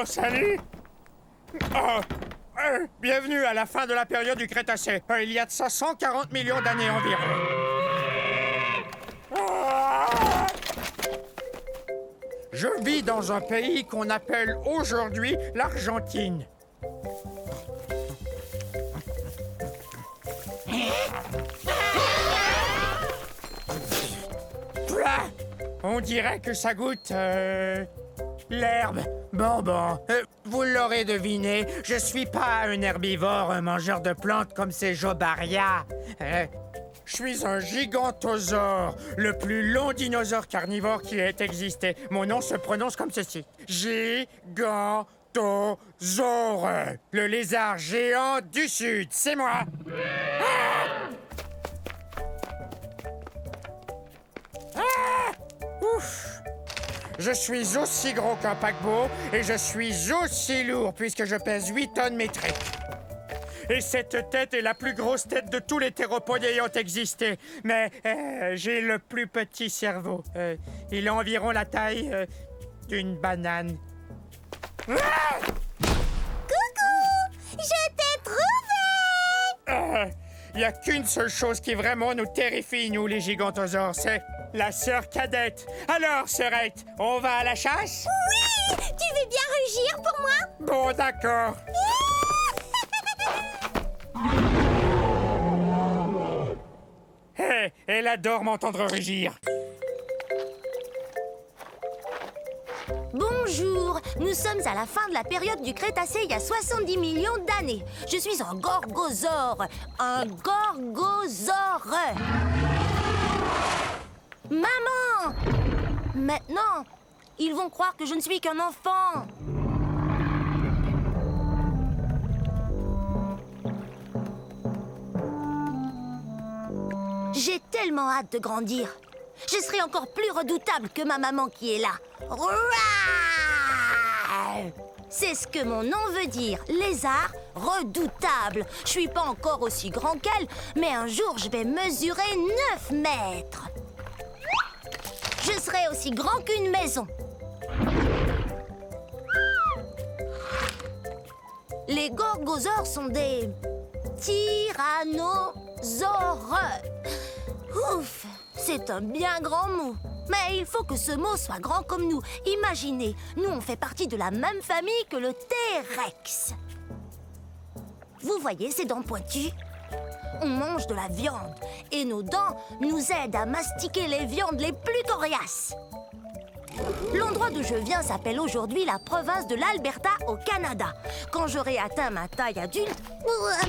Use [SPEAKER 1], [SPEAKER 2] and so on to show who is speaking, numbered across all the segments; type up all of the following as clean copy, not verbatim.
[SPEAKER 1] Oh, salut! Bienvenue à la fin de la période du Crétacé. Il y a de ça 140 millions d'années environ. Je vis dans un pays qu'on appelle aujourd'hui l'Argentine. Pouah! On dirait que ça goûte... l'herbe. Bon, vous l'aurez deviné, je suis pas un herbivore, un mangeur de plantes comme ces Jobaria. Je suis un gigantosaure, le plus long dinosaure carnivore qui ait existé. Mon nom se prononce comme ceci. Gigantosaure, le lézard géant du Sud, c'est moi. Ouf! Je suis aussi gros qu'un paquebot et je suis aussi lourd puisque je pèse 8 tonnes métriques. Et cette tête est la plus grosse tête de tous les théropodes ayant existé. Mais j'ai le plus petit cerveau. Il a environ la taille d'une banane.
[SPEAKER 2] Coucou! Je t'ai trouvé!
[SPEAKER 1] Il n'y a qu'une seule chose qui vraiment nous terrifie, nous, les gigantosaures, c'est la sœur cadette. Alors, sœurette, on va à la chasse?
[SPEAKER 2] Oui! Tu veux bien rugir pour moi?
[SPEAKER 1] Bon, d'accord. Hé, elle adore m'entendre rugir.
[SPEAKER 2] Bonjour, nous sommes à la fin de la période du Crétacé il y a 70 millions d'années. Je suis un gorgosaure. Un gorgosaure. Maman! Maintenant, ils vont croire que je ne suis qu'un enfant. J'ai tellement hâte de grandir. Je serai encore plus redoutable que ma maman qui est là. C'est ce que mon nom veut dire, lézard redoutable. Je suis pas encore aussi grand qu'elle, mais un jour je vais mesurer 9 mètres. Je serai aussi grand qu'une maison. Les gorgosaures sont des tyrannosaures. Ouf, c'est un bien grand mot. Mais il faut que ce mot soit grand comme nous. Imaginez, nous on fait partie de la même famille que le T-Rex. Vous voyez ces dents pointues? On mange de la viande et nos dents nous aident à mastiquer les viandes les plus coriaces. L'endroit d'où je viens s'appelle aujourd'hui la province de l'Alberta au Canada. Quand j'aurai atteint ma taille adulte,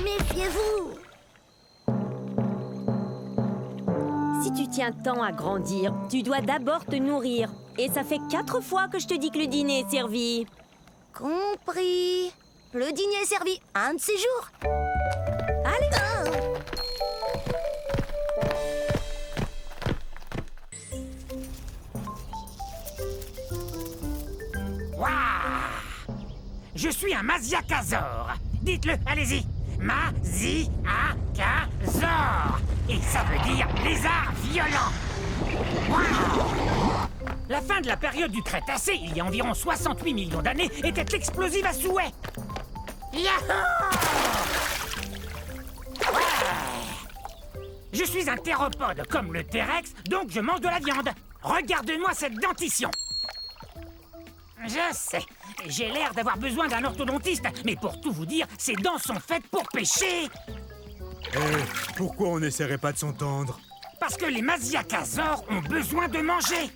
[SPEAKER 2] méfiez-vous!
[SPEAKER 3] Si tu tiens tant à grandir, tu dois d'abord te nourrir. Et ça fait 4 fois que je te dis que le dîner est servi.
[SPEAKER 2] Compris. Le dîner est servi un de ces jours.
[SPEAKER 3] Allez.
[SPEAKER 4] Waouh! Je suis un Masiakasaure. Dites-le, allez-y. Masiakasaure. Et ça veut dire lézard violent. Waouh! La fin de la période du Crétacé, il y a environ 68 millions d'années, était explosive à souhait. Yahoo! Ouais! Je suis un théropode comme le T-Rex, donc je mange de la viande. Regarde-moi cette dentition. Je sais, j'ai l'air d'avoir besoin d'un orthodontiste, mais pour tout vous dire, ces dents sont faites pour pêcher.
[SPEAKER 5] Pourquoi on n'essaierait pas de s'entendre?
[SPEAKER 4] Parce que les Masiakasaures ont besoin de manger.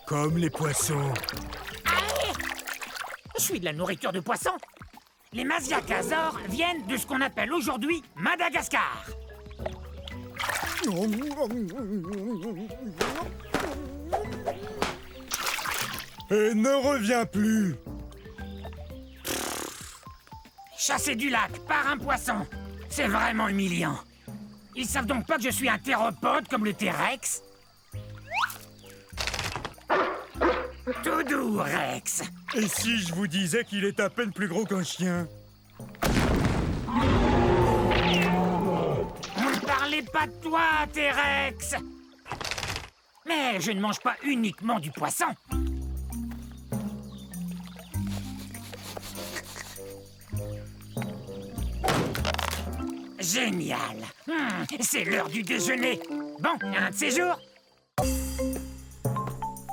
[SPEAKER 5] Comme les poissons.
[SPEAKER 4] Allez! Je suis de la nourriture de poisson. Les Masiakasaures viennent de ce qu'on appelle aujourd'hui Madagascar.
[SPEAKER 5] Et ne reviens plus.
[SPEAKER 4] Chassé du lac par un poisson. C'est vraiment humiliant. Ils savent donc pas que je suis un théropode comme le T-Rex? Tout doux, Rex.
[SPEAKER 5] Et si je vous disais qu'il est à peine plus gros qu'un chien?
[SPEAKER 4] Ne parlez pas de toi, T-Rex. Mais je ne mange pas uniquement du poisson. Génial. C'est l'heure du déjeuner. Bon, un de ces jours.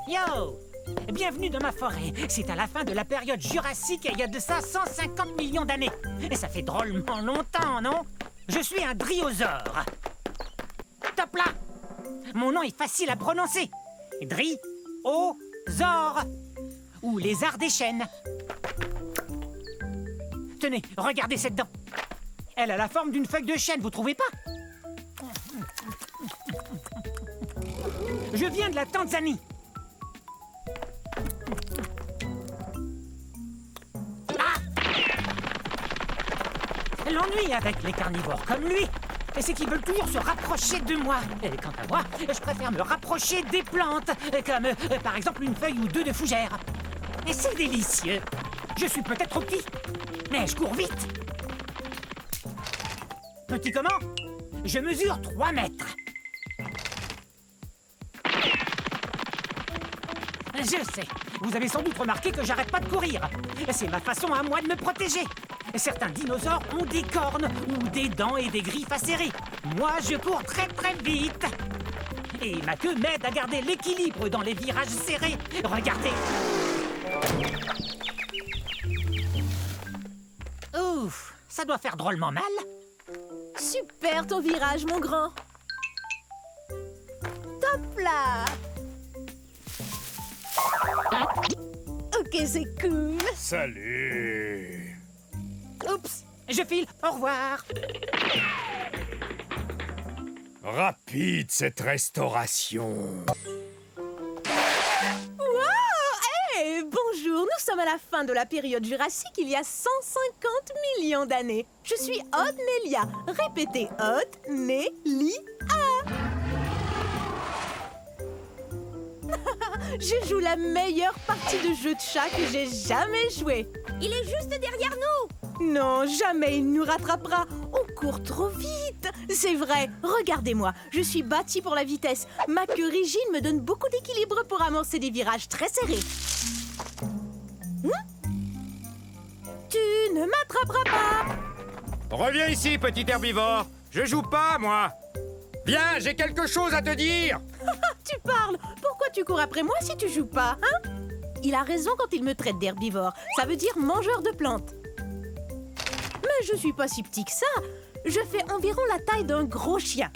[SPEAKER 4] Yo! Bienvenue dans ma forêt. C'est à la fin de la période jurassique et il y a de ça 150 millions d'années. Et ça fait drôlement longtemps, non? Je suis un dryosaure. Top là! Mon nom est facile à prononcer. Dri-o-zore. Ou lézard des chênes. Tenez, regardez cette dent. Elle a la forme d'une feuille de chêne, vous trouvez pas? Je viens de la Tanzanie. L'ennui avec les carnivores comme lui, c'est qu'ils veulent toujours se rapprocher de moi. Et quant à moi, je préfère me rapprocher des plantes, comme par exemple une feuille ou deux de fougère. Et c'est délicieux. Je suis peut-être trop petit, mais je cours vite. Petit comment? Je mesure 3 mètres. Je sais, vous avez sans doute remarqué que j'arrête pas de courir. C'est ma façon à moi de me protéger. Certains dinosaures ont des cornes ou des dents et des griffes acérées. Moi, je cours très très vite. Et ma queue m'aide à garder l'équilibre dans les virages serrés. Regardez. Ouf, ça doit faire drôlement mal.
[SPEAKER 6] Super ton virage, mon grand. Top là. Ok, c'est cool.
[SPEAKER 5] Salut.
[SPEAKER 6] Oups.
[SPEAKER 4] Je file, au revoir.
[SPEAKER 5] Rapide cette restauration.
[SPEAKER 6] Hey, bonjour, nous sommes à la fin de la période jurassique il y a 150 millions d'années. Je suis Otnelia. Répétez, Otnelia. Je joue la meilleure partie de jeu de chat que j'ai jamais joué.
[SPEAKER 2] Il est juste derrière nous.
[SPEAKER 6] Non, jamais il nous rattrapera. On court trop vite. C'est vrai, regardez-moi. Je suis bâtie pour la vitesse. Ma queue rigide me donne beaucoup d'équilibre pour amorcer des virages très serrés. Tu ne m'attraperas pas.
[SPEAKER 1] Reviens ici, petit herbivore. Je joue pas, moi. Viens, j'ai quelque chose à te dire.
[SPEAKER 6] Tu parles. Pourquoi tu cours après moi si tu joues pas, hein? Il a raison quand il me traite d'herbivore. Ça veut dire mangeur de plantes. Mais je suis pas si petit que ça. Je fais environ la taille d'un gros chien.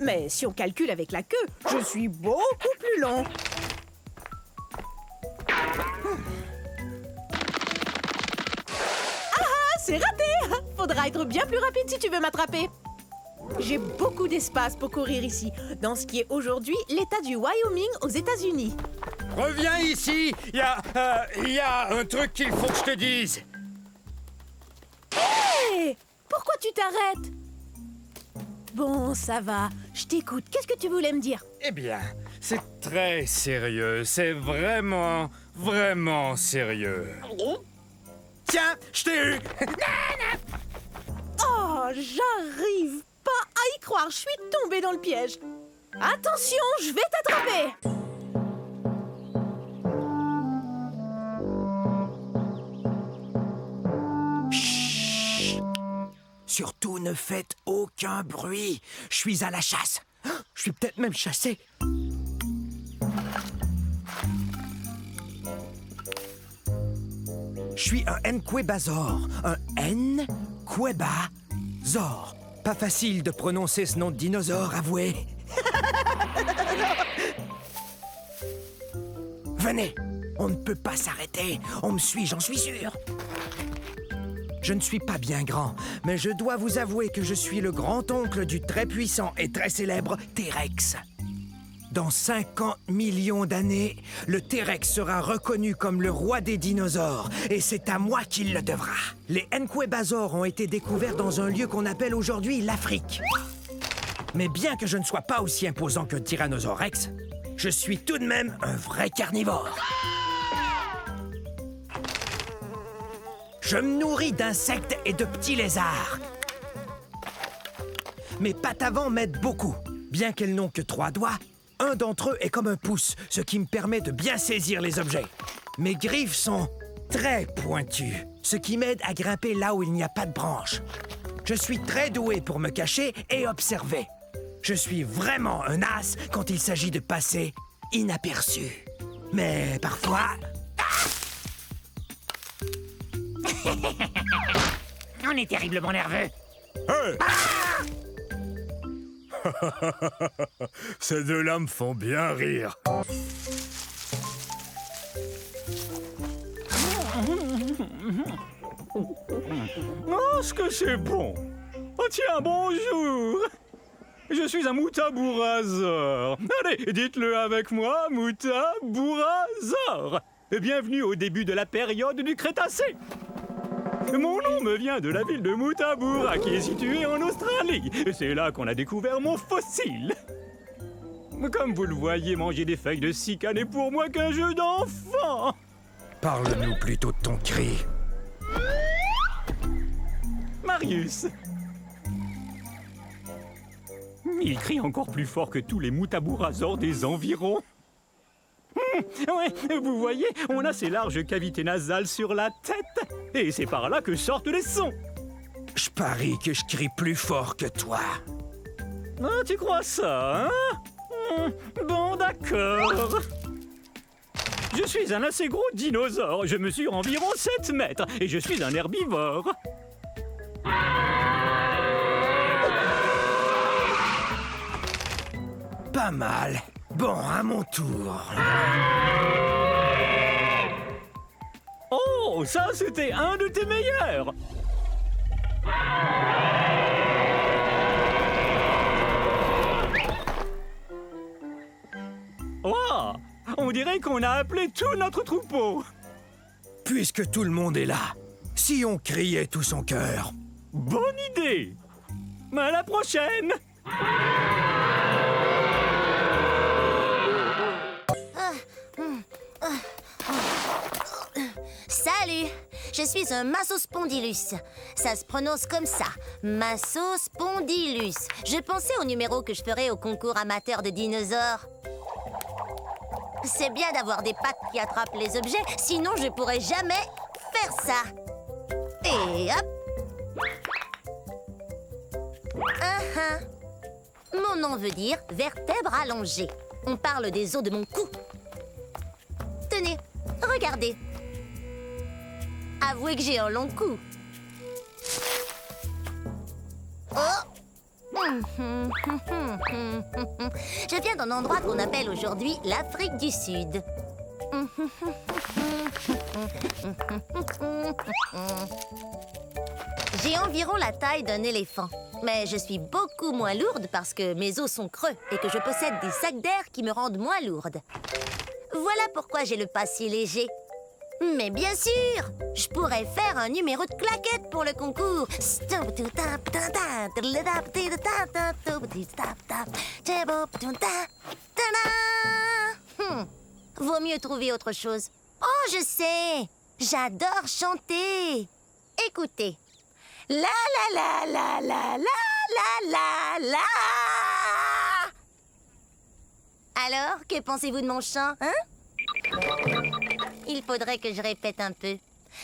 [SPEAKER 6] Mais si on calcule avec la queue, je suis beaucoup plus long. Ah, c'est raté! Faudra être bien plus rapide si tu veux m'attraper. J'ai beaucoup d'espace pour courir ici, dans ce qui est aujourd'hui l'État du Wyoming aux États-Unis.
[SPEAKER 1] Reviens ici. Il y a un truc qu'il faut que je te dise.
[SPEAKER 6] Hé! Pourquoi tu t'arrêtes? Bon, ça va. Je t'écoute. Qu'est-ce que tu voulais me dire?
[SPEAKER 1] Eh bien, c'est très sérieux. C'est vraiment, vraiment sérieux. Tiens, je t'ai eu.
[SPEAKER 6] Oh, j'arrive pas à y croire. Je suis tombée dans le piège. Attention, je vais t'attraper.
[SPEAKER 1] Surtout ne faites aucun bruit. Je suis à la chasse. Je suis peut-être même chassé. Je suis un Nquebazor. Un Nquebazor. Pas facile de prononcer ce nom de dinosaure, avouez. Venez, on ne peut pas s'arrêter. On me suit, j'en suis sûr. Je ne suis pas bien grand, mais je dois vous avouer que je suis le grand-oncle du très puissant et très célèbre T-Rex. Dans 50 millions d'années, le T-Rex sera reconnu comme le roi des dinosaures, et c'est à moi qu'il le devra. Les Nquebazors ont été découverts dans un lieu qu'on appelle aujourd'hui l'Afrique. Mais bien que je ne sois pas aussi imposant qu'un Tyrannosaure Rex, je suis tout de même un vrai carnivore. Je me nourris d'insectes et de petits lézards. Mes pattes avant m'aident beaucoup. Bien qu'elles n'ont que 3 doigts, un d'entre eux est comme un pouce, ce qui me permet de bien saisir les objets. Mes griffes sont très pointues, ce qui m'aide à grimper là où il n'y a pas de branches. Je suis très doué pour me cacher et observer. Je suis vraiment un as quand il s'agit de passer inaperçu. Mais parfois...
[SPEAKER 4] On est terriblement nerveux.
[SPEAKER 5] Hey! Ces deux-là me font bien rire.
[SPEAKER 7] Oh, ce que c'est bon! Oh tiens, bonjour! Je suis un Moutabourasor. Allez, dites-le avec moi, Moutabourasor. Bienvenue au début de la période du Crétacé. Mon nom me vient de la ville de Moutaboura, qui est située en Australie. C'est là qu'on a découvert mon fossile. Comme vous le voyez, manger des feuilles de cycas n'est pour moi qu'un jeu d'enfant.
[SPEAKER 1] Parle-nous plutôt de ton cri.
[SPEAKER 7] Marius. Il crie encore plus fort que tous les Moutabourasors des environs. Ouais, vous voyez, on a ces larges cavités nasales sur la tête. Et c'est par là que sortent les sons.
[SPEAKER 1] Je parie que je crie plus fort que toi.
[SPEAKER 7] Ah, tu crois ça, hein? Bon, d'accord. Je suis un assez gros dinosaure. Je mesure environ 7 mètres. Et je suis un herbivore.
[SPEAKER 1] Pas mal. Bon, à mon tour.
[SPEAKER 7] Oh, ça, c'était un de tes meilleurs. Oh, on dirait qu'on a appelé tout notre troupeau.
[SPEAKER 1] Puisque tout le monde est là, si on criait tout son cœur.
[SPEAKER 7] Bonne idée. À la prochaine.
[SPEAKER 2] Salut! Je suis un Massospondylus. Ça se prononce comme ça, Massospondylus. Je pensais au numéro que je ferais au concours amateur de dinosaures. C'est bien d'avoir des pattes qui attrapent les objets, sinon je pourrais jamais faire ça. Et hop! Mon nom veut dire vertèbre allongée. On parle des os de mon cou. Tenez, regardez. Avouez que j'ai un long cou. Oh! Je viens d'un endroit qu'on appelle aujourd'hui l'Afrique du Sud. J'ai environ la taille d'un éléphant. Mais je suis beaucoup moins lourde parce que mes os sont creux et que je possède des sacs d'air qui me rendent moins lourde. Voilà pourquoi j'ai le pas si léger. Mais bien sûr, je pourrais faire un numéro de claquette pour le concours. Vaut mieux trouver autre chose. Oh, je sais, j'adore chanter. Écoutez. La la la la la la la la. Alors, que pensez-vous de mon chant, hein? Il faudrait que je répète un peu.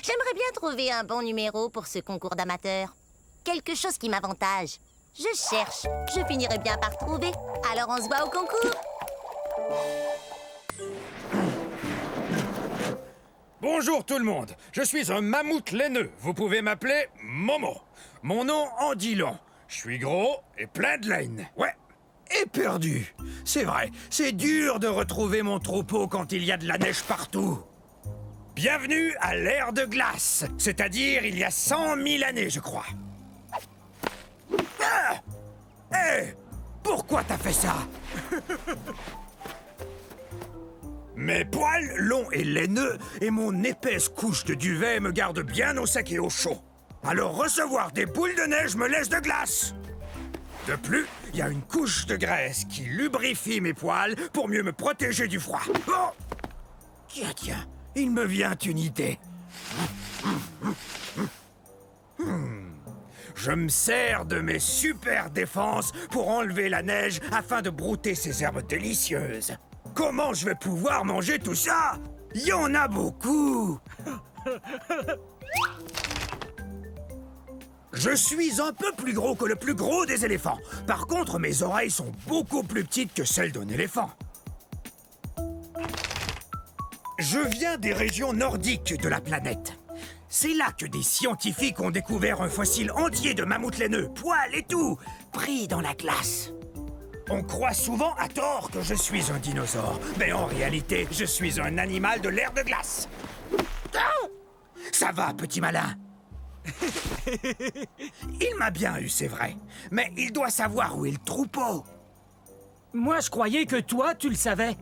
[SPEAKER 2] J'aimerais bien trouver un bon numéro pour ce concours d'amateurs. Quelque chose qui m'avantage. Je cherche. Je finirai bien par trouver. Alors on se voit au concours.
[SPEAKER 1] Bonjour tout le monde, je suis un mammouth laineux. Vous pouvez m'appeler Momo. Mon nom en dit long. Je suis gros et plein de laine. Ouais. Et perdu. C'est vrai, c'est dur de retrouver mon troupeau quand il y a de la neige partout. Bienvenue à l'ère de glace, c'est-à-dire il y a 100 000 années, je crois. Ah! Hé! Pourquoi t'as fait ça? Mes poils longs et laineux et mon épaisse couche de duvet me gardent bien au sec et au chaud. Alors recevoir des boules de neige me laisse de glace. De plus, il y a une couche de graisse qui lubrifie mes poils pour mieux me protéger du froid. Oh! Tiens, il me vient une idée. Je me sers de mes super défenses pour enlever la neige afin de brouter ces herbes délicieuses. Comment je vais pouvoir manger tout ça? Il y en a beaucoup. Je suis un peu plus gros que le plus gros des éléphants. Par contre, mes oreilles sont beaucoup plus petites que celles d'un éléphant. Je viens des régions nordiques de la planète. C'est là que des scientifiques ont découvert un fossile entier de mammouth laineux, poils et tout, pris dans la glace. On croit souvent à tort que je suis un dinosaure, mais en réalité, je suis un animal de l'ère de glace. Ah! Ça va, petit malin. Il m'a bien eu, c'est vrai, mais il doit savoir où est le troupeau.
[SPEAKER 4] Moi, je croyais que toi, tu le savais.